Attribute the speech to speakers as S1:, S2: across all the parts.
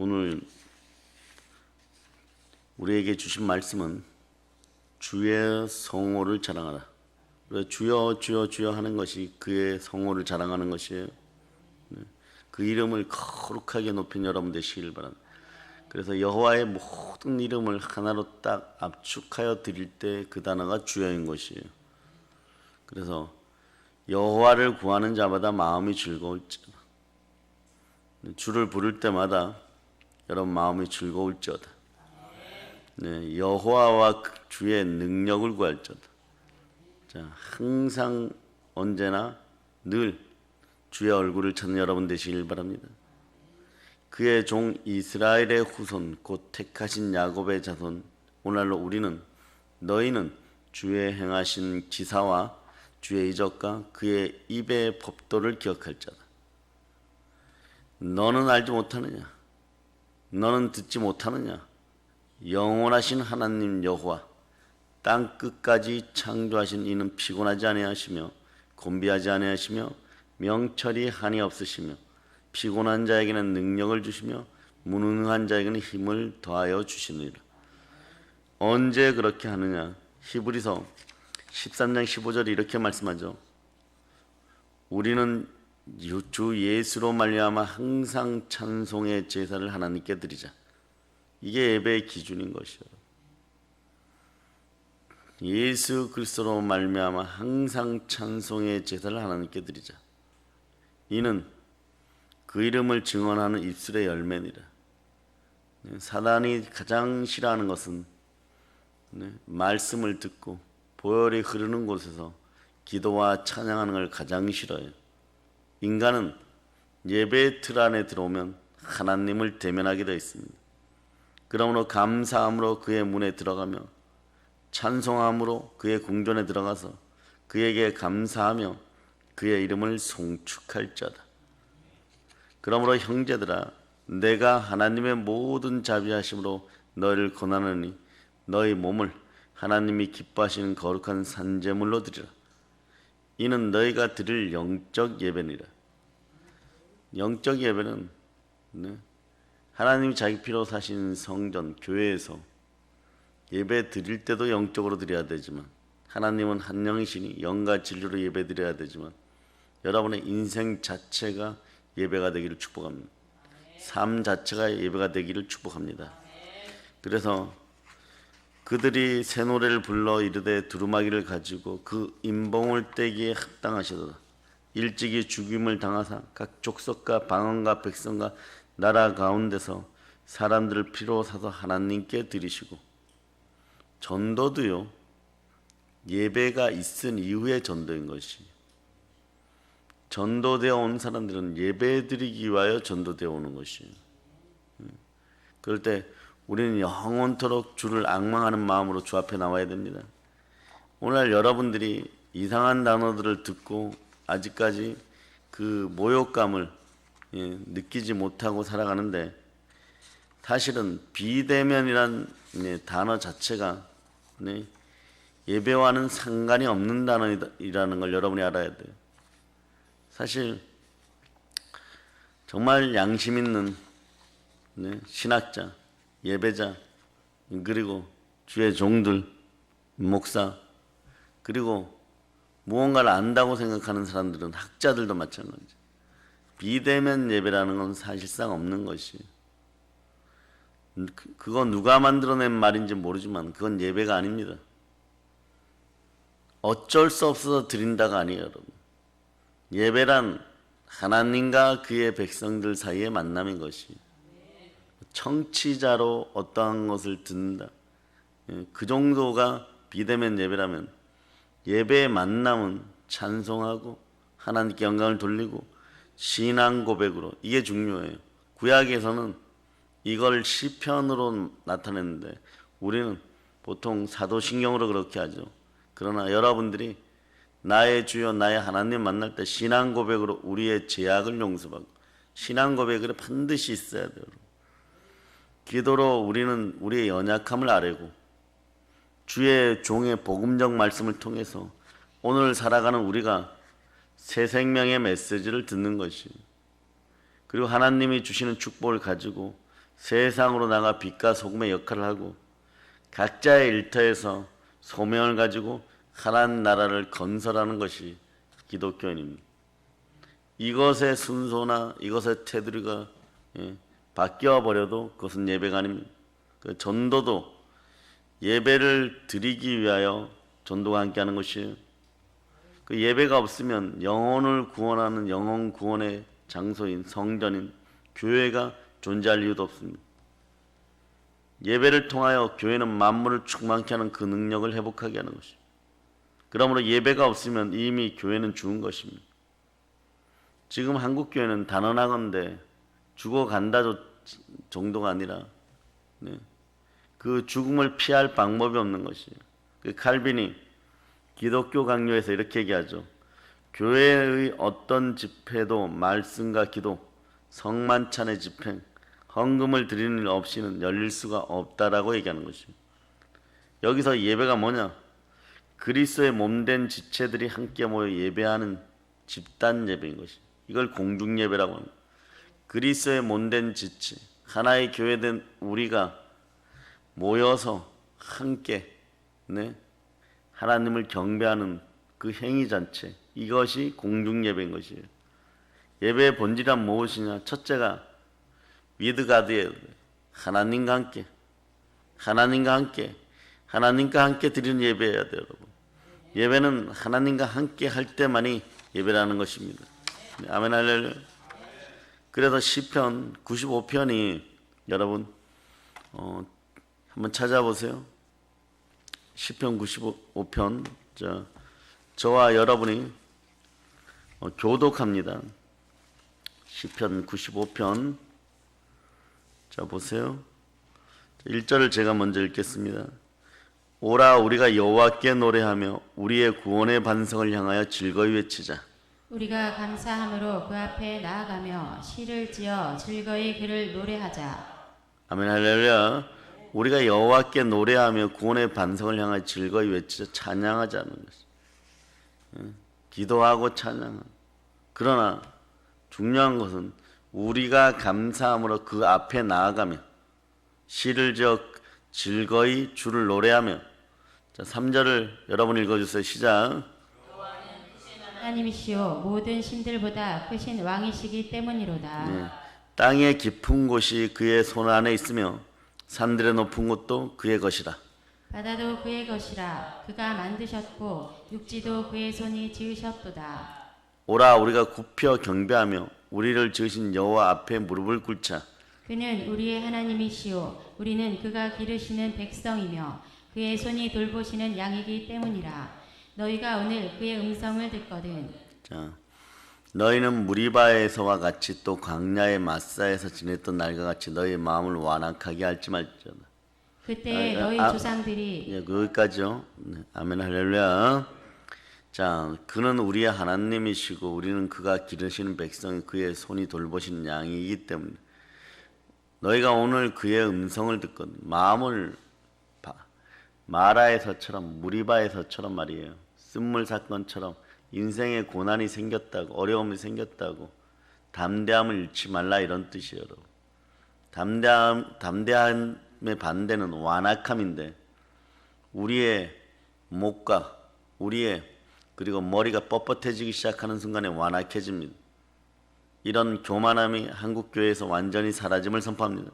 S1: 오늘 우리에게 주신 말씀은 주의 성호를 자랑하라. 주여 주여 주여 하는 것이 그의 성호를 자랑하는 것이에요. 그 이름을 거룩하게 높인 여러분 되시길 바랍니다. 그래서 여호와의 모든 이름을 하나로 딱 압축하여 드릴 때 그 단어가 주여인 것이에요. 그래서 여호와를 구하는 자마다 마음이 즐거울지어다. 주를 부를 때마다 여러분 마음이 즐거울지어다. 네, 여호와와 주의 능력을 구할지어다. 자, 항상 언제나 늘 주의 얼굴을 찾는 여러분 되시길 바랍니다. 그의 종 이스라엘의 후손 곧 택하신 야곱의 자손, 오늘날로 우리는 너희는 주의 행하신 지사와 주의 이적과 그의 입의 법도를 기억할 자다. 너는 알지 못하느냐? 너는 듣지 못하느냐? 영원하신 하나님 여호와 땅 끝까지 창조하신 이는 피곤하지 아니하시며 곤비하지 아니하시며 명철이 한이 없으시며 피곤한 자에게는 능력을 주시며 무능한 자에게는 힘을 더하여 주시느니라. 언제 그렇게 하느냐? 히브리서 13장 15절에 이렇게 말씀하죠. 우리는 주 예수로 말미암아 항상 찬송의 제사를 하나님께 드리자. 이게 예배의 기준인 것이요. 예수 그리스도로 말미암아 항상 찬송의 제사를 하나님께 드리자. 이는 그 이름을 증언하는 입술의 열매니라. 사단이 가장 싫어하는 것은 말씀을 듣고 보혈이 흐르는 곳에서 기도와 찬양하는 걸 가장 싫어해요. 인간은 예배의 틀 안에 들어오면 하나님을 대면하게 되어 있습니다. 그러므로 감사함으로 그의 문에 들어가며 찬송함으로 그의 궁전에 들어가서 그에게 감사하며 그의 이름을 송축할 자다. 그러므로 형제들아, 내가 하나님의 모든 자비하심으로 너희를 권하노니 너희 몸을 하나님이 기뻐하시는 거룩한 산제물로 드리라. 이는 너희가 드릴 영적 예배니라. 영적 예배는 하나님이 자기 피로 사신 성전, 교회에서 예배 드릴 때도 영적으로 드려야 되지만, 하나님은 한 영이시니 영과 진리로 예배 드려야 되지만, 여러분의 인생 자체가 예배가 되기를 축복합니다. 삶 자체가 예배가 되기를 축복합니다. 그래서 그들이 새 노래를 불러 이르되 두루마기를 가지고 그 임봉을 떼기에 합당하시도다. 일찍이 죽임을 당하사 각 족속과 방언과 백성과 나라 가운데서 사람들을 피로 사서 하나님께 드리시고, 전도도요, 예배가 있은 이후에 전도인 것이. 전도되어 온 사람들은 예배 드리기 위하여 전도되어 오는 것이에요. 그럴 때 우리는 영원토록 주를 앙망하는 마음으로 주 앞에 나와야 됩니다. 오늘 여러분들이 이상한 단어들을 듣고 아직까지 그 모욕감을 느끼지 못하고 살아가는데, 사실은 비대면이란 단어 자체가 예배와는 상관이 없는 단어이라는 걸 여러분이 알아야 돼요. 사실 정말 양심 있는 신학자, 예배자, 그리고 주의 종들, 목사, 그리고 무언가를 안다고 생각하는 사람들은 학자들도 마찬가지죠. 비대면 예배라는 건 사실상 없는 것이에요. 그거 누가 만들어낸 말인지 모르지만 그건 예배가 아닙니다. 어쩔 수 없어서 드린다가 아니에요, 여러분. 예배란 하나님과 그의 백성들 사이의 만남인 것이, 청취자로 어떠한 것을 듣는다, 그 정도가 비대면 예배라면, 예배의 만남은 찬송하고 하나님께 영광을 돌리고 신앙 고백으로, 이게 중요해요. 구약에서는 이걸 시편으로 나타냈는데 우리는 보통 사도신경으로 그렇게 하죠. 그러나 여러분들이 나의 주여 나의 하나님 만날 때 신앙 고백으로 우리의 죄악을 용서받고, 신앙 고백을 반드시 있어야 돼요. 기도로 우리는 우리의 연약함을 아뢰고, 주의 종의 복음적 말씀을 통해서 오늘 살아가는 우리가 새 생명의 메시지를 듣는 것이, 그리고 하나님이 주시는 축복을 가지고 세상으로 나가 빛과 소금의 역할을 하고 각자의 일터에서 소명을 가지고 하나님 나라를 건설하는 것이 기독교인입니다. 이것의 순서나 이것의 테두리가 바뀌어 버려도 그것은 예배가 아닙니다. 그 전도도 예배를 드리기 위하여 전도가 함께하는 것이에요. 그 예배가 없으면 영혼을 구원하는 영혼 구원의 장소인 성전인 교회가 존재할 이유도 없습니다. 예배를 통하여 교회는 만물을 충만케 하는 그 능력을 회복하게 하는 것이죠. 그러므로 예배가 없으면 이미 교회는 죽은 것입니다. 지금 한국 교회는 단언하건대 죽어간다 정도가 아니라 그 죽음을 피할 방법이 없는 것이에요. 그 칼빈이 기독교 강요에서 이렇게 얘기하죠. 교회의 어떤 집회도 말씀과 기도, 성만찬의 집행, 헌금을 드리는 일 없이는 열릴 수가 없다라고 얘기하는 것이에요. 여기서 예배가 뭐냐? 그리스도의 몸된 지체들이 함께 모여 예배하는 집단 예배인 것이에요. 이걸 공중예배라고 합니다. 그리스도의 몸된 지체, 하나의 교회된 우리가 모여서 함께 하나님을 경배하는 그 행위 자체, 이것이 공중예배인 것이에요. 예배의 본질은 무엇이냐? 첫째가 with God예요. 하나님과 함께 드리는 예배여야 돼요, 여러분. 예배는 하나님과 함께 할 때만이 예배라는 것입니다. 아멘 할렐루야. 그래서 시편 95편이 여러분 한번 찾아보세요. 시편 95편 저와 여러분이 교독합니다. 시편 95편 자 보세요. 1절을 제가 먼저 읽겠습니다. 오라 우리가 여호와께 노래하며 우리의 구원의 반성을 향하여 즐거이 외치자.
S2: 우리가 감사함으로 그 앞에 나아가며 시를 지어 즐거이 그를 노래하자.
S1: 아멘 할렐루야. 우리가 여호와께 노래하며 구원의 반성을 향하여 즐거이 외치자. 찬양하자는 것이. 기도하고 찬양하고. 그러나 중요한 것은 우리가 감사함으로 그 앞에 나아가며 시를 지어 즐거이 주를 노래하며. 자, 3절을 여러분 읽어주세요. 시작.
S2: 하나님이시오 모든 신들보다 크신 왕이시기 때문이로다.
S1: 땅의 깊은 곳이 그의 손 안에 있으며 산들의 높은 곳도 그의 것이라.
S2: 바다도 그의 것이라. 그가 만드셨고 육지도 그의 손이 지으셨도다.
S1: 오라 우리가 굽혀 경배하며 우리를 지으신 여호와 앞에 무릎을 꿇자.
S2: 그는 우리의 하나님이시오 우리는 그가 기르시는 백성이며 그의 손이 돌보시는 양이기 때문이라. 너희가 오늘 그의 음성을 듣거든.
S1: 자, 너희는 무리바에서와 같이 또 광야의 마사에서 지냈던 날과 같이 너희의 마음을 완악하게 할지 말지어다.
S2: 그때 너희 조상들이
S1: 거기까지요. 아멘 할렐루야. 자, 그는 우리의 하나님이시고 우리는 그가 기르시는 백성이 그의 손이 돌보시는 양이기 때문에 너희가 오늘 그의 음성을 듣거든. 마음을 마라에서처럼 무리바에서처럼 말이에요. 쓴물 사건처럼 인생에 고난이 생겼다고 어려움이 생겼다고 담대함을 잃지 말라 이런 뜻이에요. 여러분. 담대함의 반대는 완악함인데 우리의 목과 우리의 그리고 머리가 뻣뻣해지기 시작하는 순간에 완악해집니다. 이런 교만함이 한국교회에서 완전히 사라짐을 선포합니다.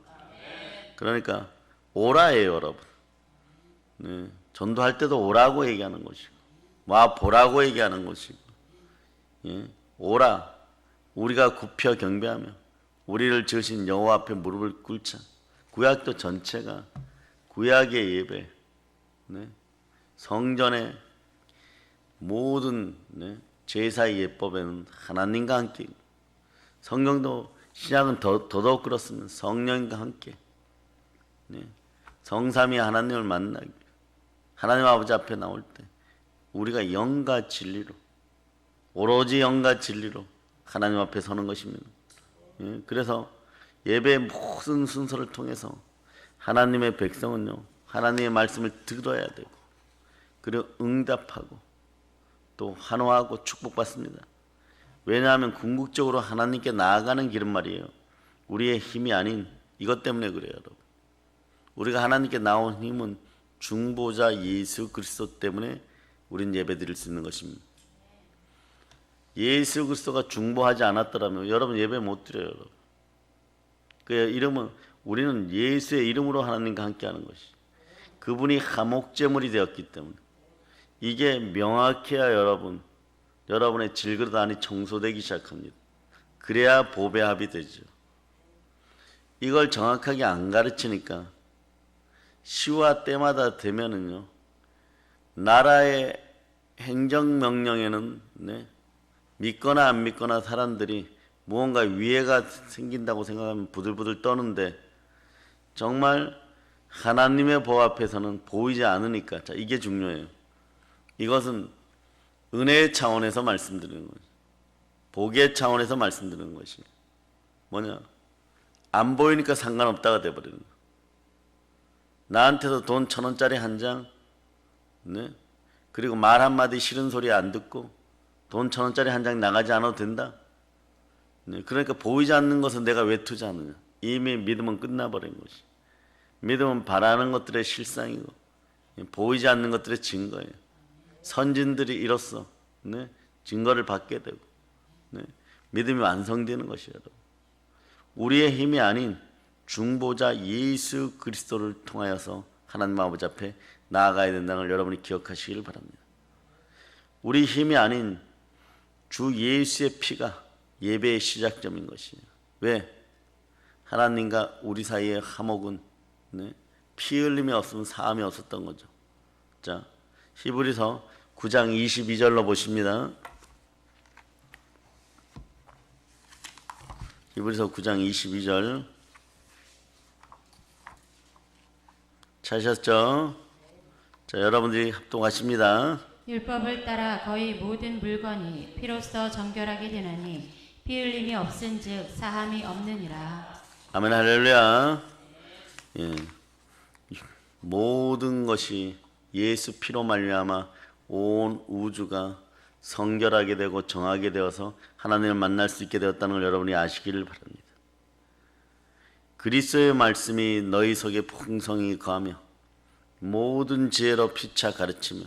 S1: 그러니까 오라예요, 여러분. 전도할 때도 오라고 얘기하는 것이고 와 보라고 얘기하는 것이고 오라 우리가 굽혀 경배하며 우리를 지으신 여호와 앞에 무릎을 꿇자. 구약도 전체가 구약의 예배, 성전의 모든 제사의 예법에는 하나님과 함께, 성경도 신약은 더더욱 그렇습니다. 성령과 함께 성삼위 하나님을 만나기, 하나님 아버지 앞에 나올 때 우리가 영과 진리로, 오로지 영과 진리로 하나님 앞에 서는 것입니다. 그래서 예배의 모든 순서를 통해서 하나님의 백성은요, 하나님의 말씀을 들어야 되고 그리고 응답하고 또 환호하고 축복받습니다. 왜냐하면 궁극적으로 하나님께 나아가는 길은 말이에요, 우리의 힘이 아닌 이것 때문에 그래요, 여러분. 우리가 하나님께 나온 힘은 중보자 예수 그리스도 때문에 우린 예배 드릴 수 있는 것입니다. 예수 그리스도가 중보하지 않았더라면 여러분 예배 못 드려요, 여러분. 그 이름은 우리는 예수의 이름으로 하나님과 함께하는 것이. 그분이 화목제물이 되었기 때문에 이게 명확해야 여러분의 질그릇 안이 청소되기 시작합니다. 그래야 보배합이 되죠. 이걸 정확하게 안 가르치니까 시와 때마다 되면은요, 나라의 행정명령에는 믿거나 안 믿거나 사람들이 무언가 위해가 생긴다고 생각하면 부들부들 떠는데, 정말 하나님의 보 앞에서는 보이지 않으니까. 자, 이게 중요해요. 이것은 은혜의 차원에서 말씀드리는 거죠. 복의 차원에서 말씀드리는 것이 뭐냐? 안 보이니까 상관없다가 돼버리는 거예요. 나한테도 돈 1,000원짜리 한 장, 그리고 말 한마디 싫은 소리 안 듣고 돈 1,000원짜리 한 장 나가지 않아도 된다? 그러니까 보이지 않는 것은 내가 왜 투자하느냐? 이미 믿음은 끝나버린 것이. 믿음은 바라는 것들의 실상이고 보이지 않는 것들의 증거예요. 선진들이 이로써 증거를 받게 되고 믿음이 완성되는 것이에요. 우리의 힘이 아닌 중보자 예수 그리스도를 통하여서 하나님 아버지 앞에 나아가야 된다는 걸 여러분이 기억하시길 바랍니다. 우리 힘이 아닌 주 예수의 피가 예배의 시작점인 것이에요. 왜? 하나님과 우리 사이의 화목은 피 흘림이 없으면 사함이 없었던 거죠. 자, 히브리서 9장 22절로 보십니다. 히브리서 9장 22절 찾으셨죠? 자, 여러분들이 합동하십니다.
S2: 율법을 따라 거의 모든 물건이 피로써 정결하게 되나니 피 흘림이 없은즉 사함이 없느니라.
S1: 아멘 할렐루야. 예. 모든 것이 예수 피로 말미암아 온 우주가 성결하게 되고 정하게 되어서 하나님을 만날 수 있게 되었다는 걸 여러분이 아시기를 바랍니다. 그리스도의 말씀이 너희 속에 풍성히 거하며 모든 지혜로 피차 가르치며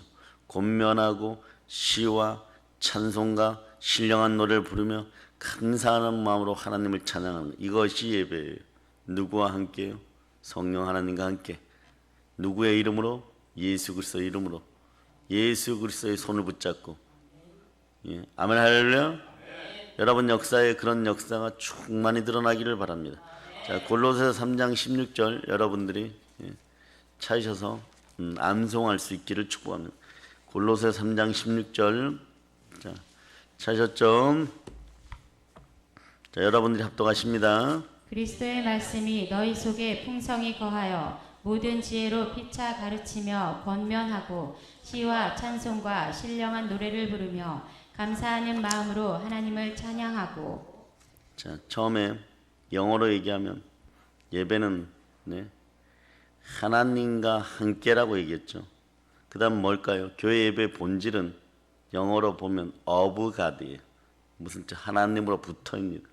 S1: 권면하고 시와 찬송과 신령한 노래를 부르며 감사하는 마음으로 하나님을 찬양하는 이것이 예배예요. 누구와 함께요? 성령 하나님과 함께. 누구의 이름으로? 예수 그리스도의 이름으로. 예수 그리스도의 손을 붙잡고. 예. 아멘 할렐루야. 여러분 역사에 그런 역사가 충만히 드러나기를 바랍니다. 자, 골로새서 3장 16절 여러분들이 찾으셔서 암송할 수 있기를 축복합니다. 골로새서 3장 16절. 자, 찾으셨죠? 자, 여러분들이 합독하십니다.
S2: 그리스도의 말씀이 너희 속에 풍성히 거하여 모든 지혜로 피차 가르치며 권면하고 시와 찬송과 신령한 노래를 부르며 감사하는 마음으로 하나님을 찬양하고.
S1: 자, 처음에 영어로 얘기하면 예배는 하나님과 함께라고 얘기했죠. 그 다음 뭘까요? 교회 예배의 본질은 영어로 보면 of God이에요. 무슨 뜻? 하나님으로 붙어입니다.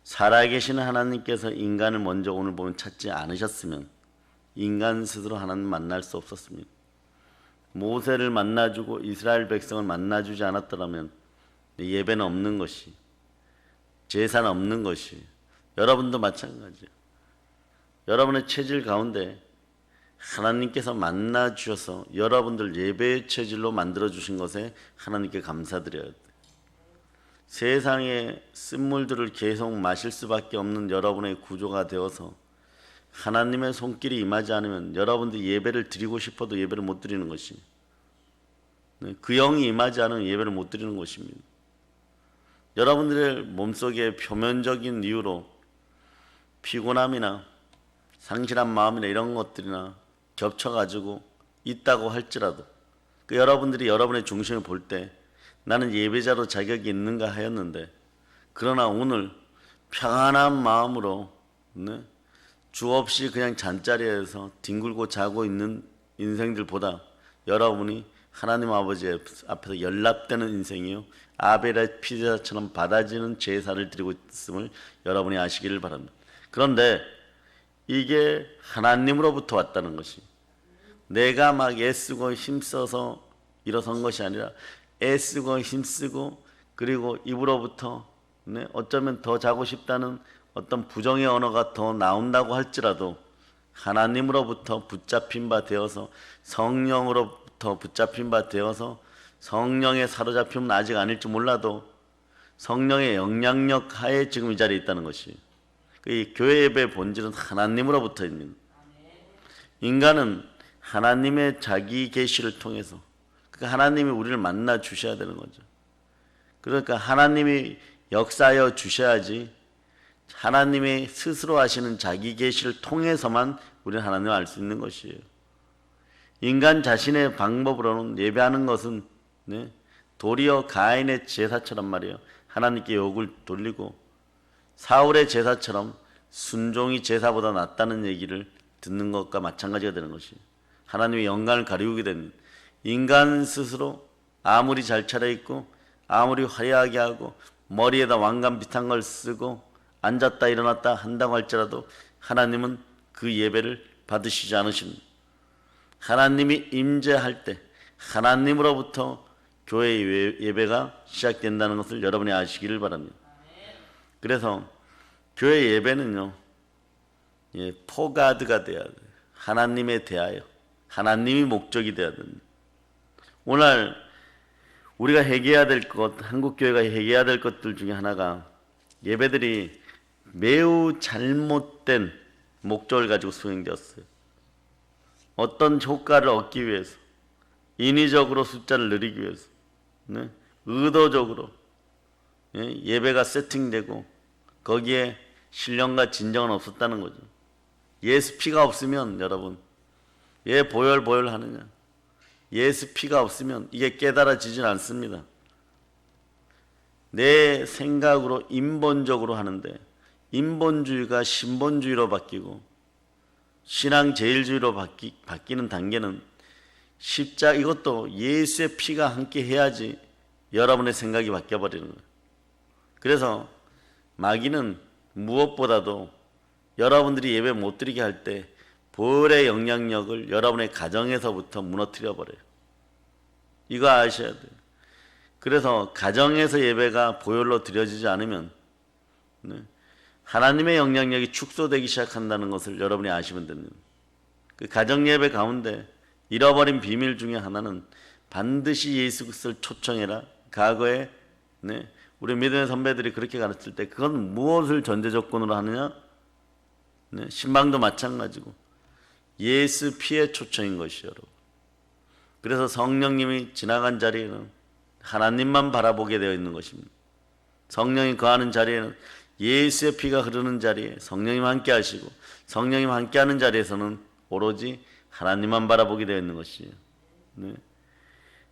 S1: 살아계시는 하나님께서 인간을 먼저 오늘 보면 찾지 않으셨으면 인간 스스로 하나님 만날 수 없었습니다. 모세를 만나주고 이스라엘 백성을 만나주지 않았더라면 예배는 없는 것이, 제사는 없는 것이, 여러분도 마찬가지예요. 여러분의 체질 가운데 하나님께서 만나주셔서 여러분들 예배의 체질로 만들어주신 것에 하나님께 감사드려야 돼요. 세상의 쓴물들을 계속 마실 수밖에 없는 여러분의 구조가 되어서 하나님의 손길이 임하지 않으면 여러분들이 예배를 드리고 싶어도 예배를 못 드리는 것입니다. 그 영이 임하지 않으면 예배를 못 드리는 것입니다. 여러분들의 몸속에 표면적인 이유로 피곤함이나 상실한 마음이나 이런 것들이나 겹쳐가지고 있다고 할지라도 여러분들이 여러분의 중심을 볼 때 나는 예배자로 자격이 있는가 하였는데, 그러나 오늘 평안한 마음으로 주 없이 그냥 잠자리에서 뒹굴고 자고 있는 인생들보다 여러분이 하나님 아버지 앞에서 연락되는 인생이요, 아벨의 피제사처럼 받아지는 제사를 드리고 있음을 여러분이 아시기를 바랍니다. 그런데 이게 하나님으로부터 왔다는 것이, 내가 막 애쓰고 힘써서 일어선 것이 아니라 애쓰고 힘쓰고 그리고 입으로부터 어쩌면 더 자고 싶다는 어떤 부정의 언어가 더 나온다고 할지라도 하나님으로부터 붙잡힌 바 되어서, 성령으로부터 붙잡힌 바 되어서, 성령에 사로잡히면 아직 아닐지 몰라도 성령의 영향력 하에 지금 이 자리에 있다는 것이, 이 교회 예배의 본질은 하나님으로부터입니다. 인간은 하나님의 자기 계시를 통해서, 그러니까 하나님이 우리를 만나 주셔야 되는 거죠. 그러니까 하나님이 역사하여 주셔야지, 하나님이 스스로 하시는 자기 계시를 통해서만 우리는 하나님을 알 수 있는 것이에요. 인간 자신의 방법으로는 예배하는 것은 도리어 가인의 제사처럼 말이에요. 하나님께 욕을 돌리고 사울의 제사처럼 순종이 제사보다 낫다는 얘기를 듣는 것과 마찬가지가 되는 것이, 하나님의 영광을 가리우게 됩니다. 인간 스스로 아무리 잘 차려입고 아무리 화려하게 하고 머리에다 왕관 비슷한 걸 쓰고 앉았다 일어났다 한다고 할지라도 하나님은 그 예배를 받으시지 않으십니다. 하나님이 임재할 때 하나님으로부터 교회 예배가 시작된다는 것을 여러분이 아시기를 바랍니다. 그래서 교회 예배는요, 포가드가 돼야 돼요. 하나님에 대하여, 하나님이 목적이 돼야 됩니다. 오늘 우리가 회개해야 될 것, 한국교회가 회개해야 될 것들 중에 하나가, 예배들이 매우 잘못된 목적을 가지고 수행되었어요. 어떤 효과를 얻기 위해서, 인위적으로 숫자를 늘리기 위해서, 의도적으로 예배가 세팅되고 거기에 신령과 진정은 없었다는 거죠. 예수 피가 없으면, 여러분, 왜 보혈하느냐? 예수 피가 없으면 이게 깨달아지진 않습니다. 내 생각으로 인본적으로 하는데, 인본주의가 신본주의로 바뀌고 신앙 제일주의로 바뀌는 단계는 이것도 예수의 피가 함께 해야지 여러분의 생각이 바뀌어버리는 거예요. 그래서 마귀는 무엇보다도 여러분들이 예배 못 드리게 할 때 보혈의 영향력을 여러분의 가정에서부터 무너뜨려 버려요. 이거 아셔야 돼요. 그래서 가정에서 예배가 보혈로 드려지지 않으면 하나님의 영향력이 축소되기 시작한다는 것을 여러분이 아시면 됩니다. 그 가정 예배 가운데 잃어버린 비밀 중에 하나는 반드시 예수 그리스도를 초청해라. 과거에 우리 믿음의 선배들이 그렇게 가르칠 때 그건 무엇을 전제 조건으로 하느냐? 신방도 마찬가지고 예수 피의 초청인 것이요, 여러분. 그래서 성령님이 지나간 자리에는 하나님만 바라보게 되어 있는 것입니다. 성령이 거하는 자리에는, 예수의 피가 흐르는 자리에 성령님 함께 하시고, 성령님 함께 하는 자리에서는 오로지 하나님만 바라보게 되어 있는 것이에요.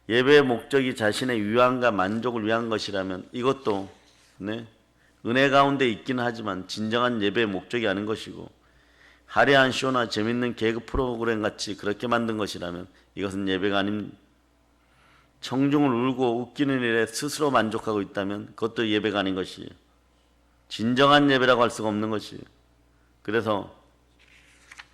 S1: 예배의 목적이 자신의 유한과 만족을 위한 것이라면 이것도 은혜 가운데 있기는 하지만 진정한 예배의 목적이 아닌 것이고, 화려한 쇼나 재밌는 개그 프로그램 같이 그렇게 만든 것이라면 이것은 예배가 아닙니다. 청중을 울고 웃기는 일에 스스로 만족하고 있다면 그것도 예배가 아닌 것이에요. 진정한 예배라고 할 수가 없는 것이에요. 그래서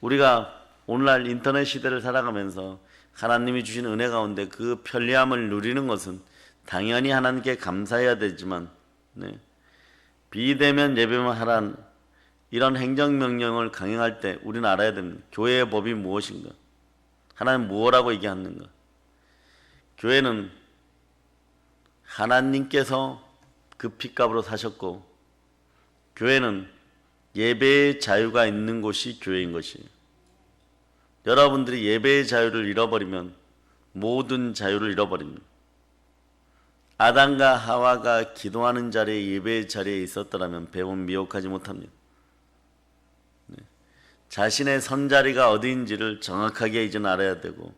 S1: 우리가 오늘날 인터넷 시대를 살아가면서 하나님이 주신 은혜 가운데 그 편리함을 누리는 것은 당연히 하나님께 감사해야 되지만, 비대면 예배만 하라는 이런 행정명령을 강행할 때 우리는 알아야 됩니다. 교회의 법이 무엇인가? 하나님 무엇라고 얘기하는가? 교회는 하나님께서 그 핏값으로 사셨고, 교회는 예배의 자유가 있는 곳이 교회인 것이에요. 여러분들이 예배의 자유를 잃어버리면 모든 자유를 잃어버립니다. 아담과 하와가 기도하는 자리에, 예배의 자리에 있었더라면 배운 미혹하지 못합니다. 자신의 선자리가 어디인지를 정확하게 이제 알아야 되고,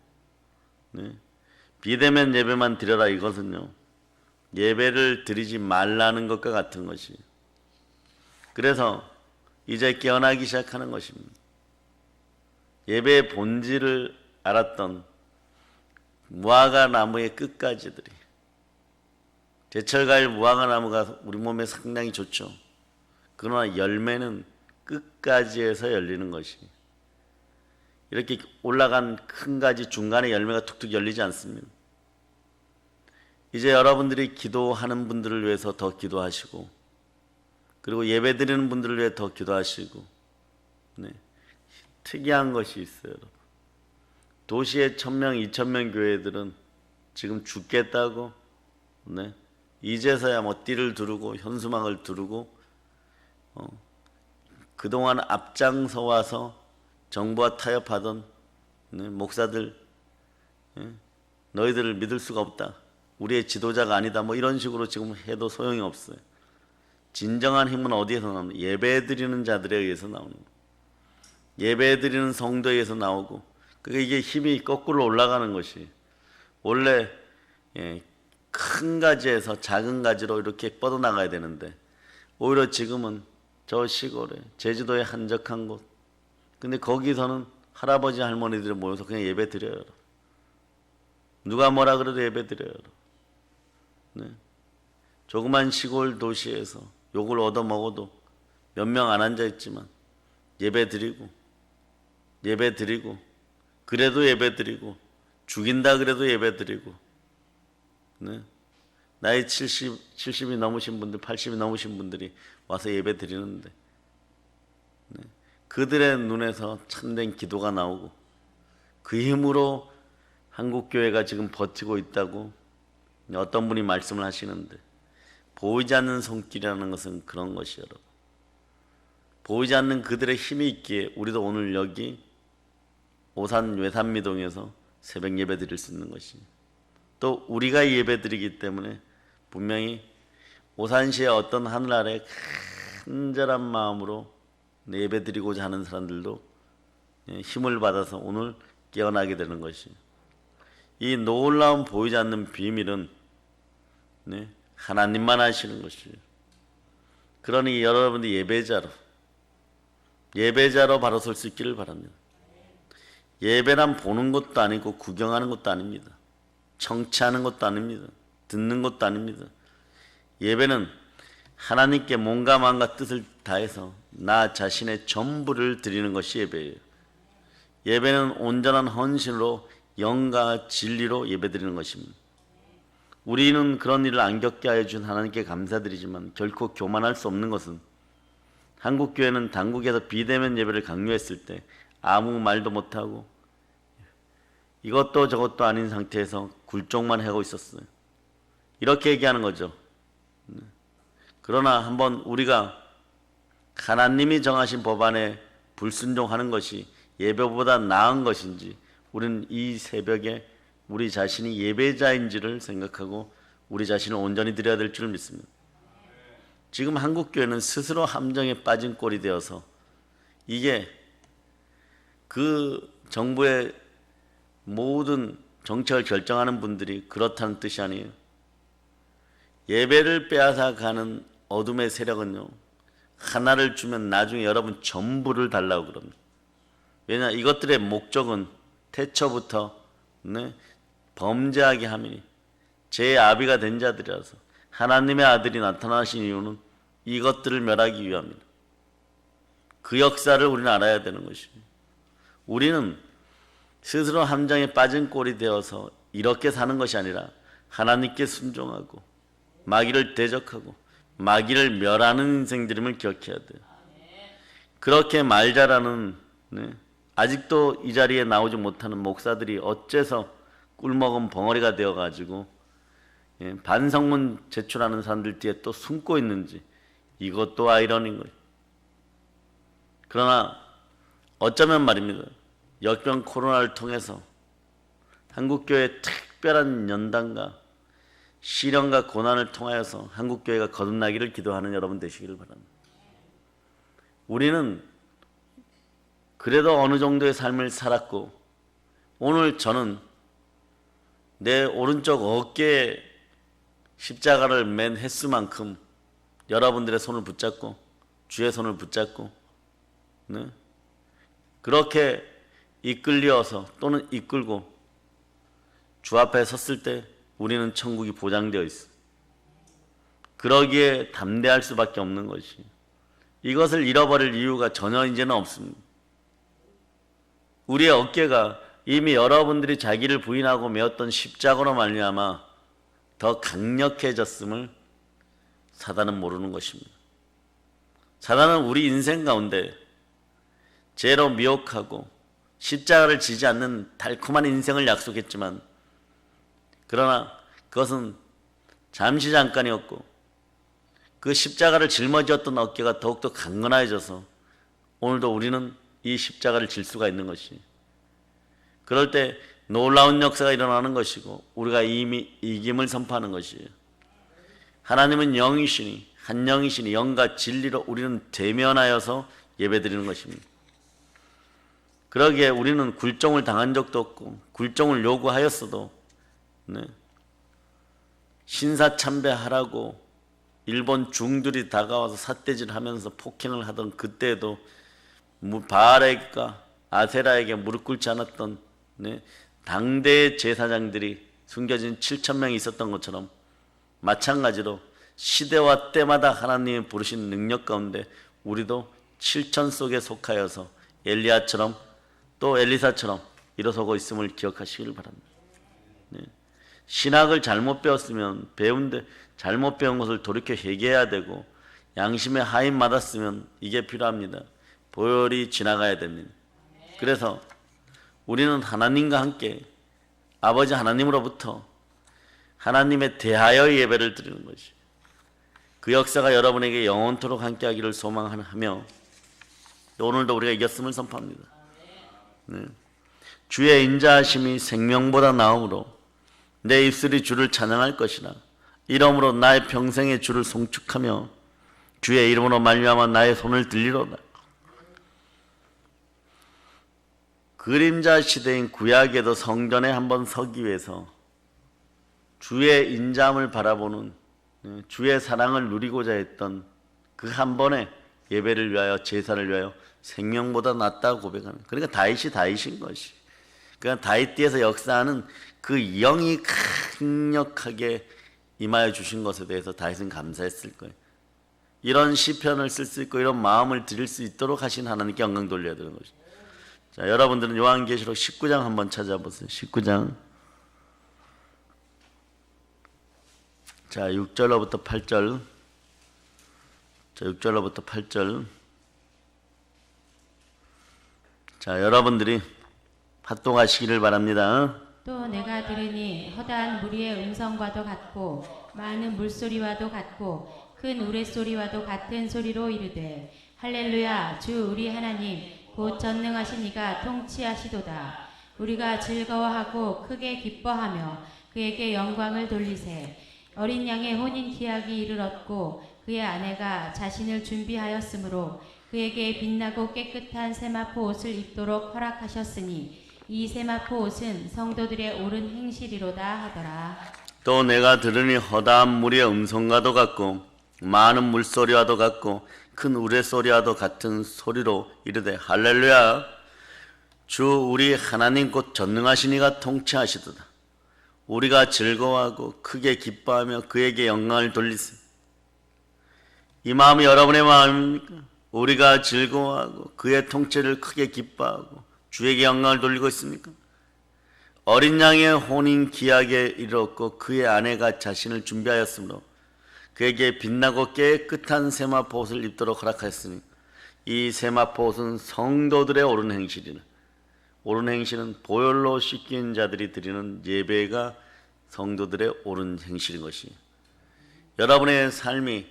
S1: 비대면 예배만 드려라, 이것은요, 예배를 드리지 말라는 것과 같은 것이에요. 그래서 이제 깨어나기 시작하는 것입니다. 예배의 본질을 알았던 무화과 나무의 끝가지들이, 제철 과일 무화과 나무가 우리 몸에 상당히 좋죠. 그러나 열매는 끝까지 해서 열리는 것이, 이렇게 올라간 큰 가지 중간에 열매가 툭툭 열리지 않습니다. 이제 여러분들이 기도하는 분들을 위해서 더 기도하시고, 그리고 예배드리는 분들을 위해 더 기도하시고, 네. 특이한 것이 있어요. 여러분. 도시의 1000명, 2000명 교회들은 지금 죽겠다고, 네. 이제서야 뭐 띠를 두르고 현수막을 두르고 그동안 앞장서 와서 정부와 타협하던, 네, 목사들, 네, 너희들을 믿을 수가 없다, 우리의 지도자가 아니다, 뭐 이런 식으로 지금 해도 소용이 없어요. 진정한 힘은 어디에서 나옵니까? 예배드리는 자들에 의해서 나오는 거예요. 예배드리는 성도에 의해서 나오고, 그게 이게 힘이 거꾸로 올라가는 것이, 원래 큰 가지에서 작은 가지로 이렇게 뻗어나가야 되는데, 오히려 지금은 저 시골에 제주도의 한적한 곳, 근데 거기서는 할아버지 할머니들이 모여서 그냥 예배 드려요. 누가 뭐라 그래도 예배 드려요. 네. 조그만 시골 도시에서 욕을 얻어먹어도 몇 명 안 앉아있지만 예배 드리고, 그래도 예배 드리고, 죽인다 그래도 예배 드리고, 네. 나이 70이 넘으신 분들, 80이 넘으신 분들이 와서 예배 드리는데, 네. 그들의 눈에서 참된 기도가 나오고, 그 힘으로 한국교회가 지금 버티고 있다고 어떤 분이 말씀을 하시는데, 보이지 않는 손길이라는 것은 그런 것이에요. 여러분. 보이지 않는 그들의 힘이 있기에 우리도 오늘 여기 오산 외산미동에서 새벽 예배 드릴 수 있는 것이, 또 우리가 예배 드리기 때문에 분명히 오산시의 어떤 하늘 아래 간절한 마음으로 예배 드리고자 하는 사람들도 힘을 받아서 오늘 깨어나게 되는 것이, 이 놀라운 보이지 않는 비밀은, 네, 하나님만 아시는 것이에요. 그러니 여러분들이 예배자로 바로 설 수 있기를 바랍니다. 예배란 보는 것도 아니고 구경하는 것도 아닙니다. 청취하는 것도 아닙니다. 듣는 것도 아닙니다. 예배는 하나님께 몸과 마음과 뜻을 다해서 나 자신의 전부를 드리는 것이 예배예요. 예배는 온전한 헌신으로 영과 진리로 예배드리는 것입니다. 우리는 그런 일을 안 겪게 하여 준 하나님께 감사드리지만 결코 교만할 수 없는 것은, 한국교회는 당국에서 비대면 예배를 강요했을 때 아무 말도 못하고 이것도 저것도 아닌 상태에서 굴종만 하고 있었어요. 이렇게 얘기하는 거죠. 그러나 한번 우리가 하나님이 정하신 법안에 불순종하는 것이 예배보다 나은 것인지, 우리는 이 새벽에 우리 자신이 예배자인지를 생각하고 우리 자신을 온전히 드려야 될 줄 믿습니다. 지금 한국교회는 스스로 함정에 빠진 꼴이 되어서, 이게 그 정부의 모든 정책을 결정하는 분들이 그렇다는 뜻이 아니에요. 예배를 빼앗아 가는 어둠의 세력은요, 하나를 주면 나중에 여러분 전부를 달라고 그럽니다. 왜냐, 이것들의 목적은 태초부터, 네, 범죄하게 함이니, 제 아비가 된 자들이라서 하나님의 아들이 나타나신 이유는 이것들을 멸하기 위함입니다. 그 역사를 우리는 알아야 되는 것입니다. 우리는 스스로 함정에 빠진 꼴이 되어서 이렇게 사는 것이 아니라 하나님께 순종하고 마귀를 대적하고 마귀를 멸하는 인생들임을 기억해야 돼요. 그렇게 말 잘하는, 네, 아직도 이 자리에 나오지 못하는 목사들이 어째서 꿀먹은 벙어리가 되어가지고 반성문 제출하는 사람들 뒤에 또 숨고 있는지, 이것도 아이러니인 거예요. 그러나 어쩌면 말입니다, 역병 코로나를 통해서 한국교회의 특별한 연단과 시련과 고난을 통하여서 한국교회가 거듭나기를 기도하는 여러분 되시기를 바랍니다. 우리는 그래도 어느 정도의 삶을 살았고, 오늘 저는 내 오른쪽 어깨에 십자가를 맨 횟수만큼 여러분들의 손을 붙잡고 주의 손을 붙잡고, 네, 그렇게 이끌려서 또는 이끌고 주 앞에 섰을 때 우리는 천국이 보장되어 있어. 그러기에 담대할 수밖에 없는 것이, 이것을 잃어버릴 이유가 전혀 이제는 없습니다. 우리의 어깨가 이미 여러분들이 자기를 부인하고 메었던 십자가로 말미암아 더 강력해졌음을 사단은 모르는 것입니다. 사단은 우리 인생 가운데 죄로 미혹하고 십자가를 지지 않는 달콤한 인생을 약속했지만, 그러나 그것은 잠시 잠깐이었고 그 십자가를 짊어졌던 어깨가 더욱더 강건해져서 오늘도 우리는 이 십자가를 질 수가 있는 것이, 그럴 때 놀라운 역사가 일어나는 것이고 우리가 이미 이김을 선포하는 것이에요. 하나님은 영이시니, 한 영이시니 영과 진리로 우리는 대면하여서 예배드리는 것입니다. 그러기에 우리는 굴종을 당한 적도 없고 굴종을 요구하였어도 신사참배하라고 일본 중들이 다가와서 삿대질하면서 폭행을 하던 그때에도 바알에게 아세라에게 무릎 꿇지 않았던 당대의 제사장들이 숨겨진 7,000명이 있었던 것처럼, 마찬가지로 시대와 때마다 하나님이 부르신 능력 가운데 우리도 7천 속에 속하여서 엘리야처럼 또 엘리사처럼 일어서고 있음을 기억하시길 바랍니다. 신학을 잘못 배웠으면 배운데 잘못 배운 것을 돌이켜 회개해야 되고, 양심의 하임 받았으면 이게 필요합니다. 보혈이 지나가야 됩니다. 그래서 우리는 하나님과 함께 아버지 하나님으로부터 하나님의 대하여 예배를 드리는 것이, 그 역사가 여러분에게 영원토록 함께하기를 소망하며 오늘도 우리가 이겼음을 선포합니다. 주의 인자하심이 생명보다 나음으로 내 입술이 주를 찬양할 것이라. 이러므로 나의 평생에 주를 송축하며 주의 이름으로 말미암아 나의 손을 들리로다. 그림자 시대인 구약에도 성전에 한번 서기 위해서 주의 인자함을 바라보는, 주의 사랑을 누리고자 했던 그 한 번의 예배를 위하여, 제사를 위하여 생명보다 낫다고 고백하는, 그러니까 다윗인 것이, 그러니까 다윗에서 역사하는 그 영이 강력하게 임하여 주신 것에 대해서 다윗은 감사했을 거예요. 이런 시편을 쓸 수 있고 이런 마음을 드릴 수 있도록 하신 하나님께 영광 돌려야 되는 것이죠. 자, 여러분들은 요한계시록 19장 한번 찾아보세요. 19장. 자, 6절로부터 8절. 자, 6절로부터 8절. 자, 여러분들이 합독하시기를 바랍니다.
S2: 또 내가 들으니 허다한 무리의 음성과도 같고 많은 물소리와도 같고 큰 우레소리와도 같은 소리로 이르되, 할렐루야, 주 우리 하나님 곧 전능하신 이가 통치하시도다. 우리가 즐거워하고 크게 기뻐하며 그에게 영광을 돌리세. 어린 양의 혼인 기약이 이르렀고 그의 아내가 자신을 준비하였으므로 그에게 빛나고 깨끗한 세마포 옷을 입도록 허락하셨으니 이 세마포 옷은 성도들의 옳은 행실이로다 하더라.
S1: 또 내가 들으니 허다한 무리의 음성과도 같고 많은 물소리와도 같고 큰 우레소리와도 같은 소리로 이르되, 할렐루야, 주 우리 하나님 곧 전능하신 이가 통치하시도다. 우리가 즐거워하고 크게 기뻐하며 그에게 영광을 돌리세. 이 마음이 여러분의 마음입니까? 우리가 즐거워하고 그의 통치를 크게 기뻐하고 주에게 영광을 돌리고 있습니까? 어린 양의 혼인 기약에 이르렀고 그의 아내가 자신을 준비하였으므로 그에게 빛나고 깨끗한 세마포 옷을 입도록 허락하였으니 이 세마포 옷은 성도들의 옳은 행실이라. 옳은 행실은 보혈로 씻긴 자들이 드리는 예배가 성도들의 옳은 행실인 것이, 여러분의 삶이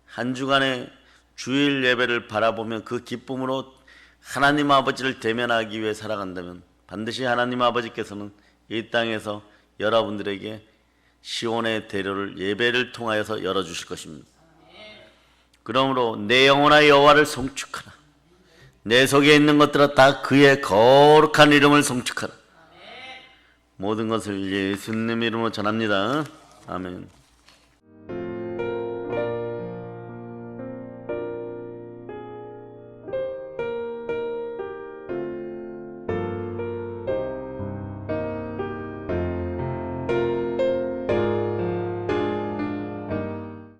S1: 한 주간의 주일 예배를 바라보며 그 기쁨으로 하나님 아버지를 대면하기 위해 살아간다면 반드시 하나님 아버지께서는 이 땅에서 여러분들에게 시온의 대로를 예배를 통하여서 열어주실 것입니다. 그러므로 내 영혼아 여호와를 송축하라. 내 속에 있는 것들아 다 그의 거룩한 이름을 송축하라. 모든 것을 예수님 이름으로 전합니다. 아멘.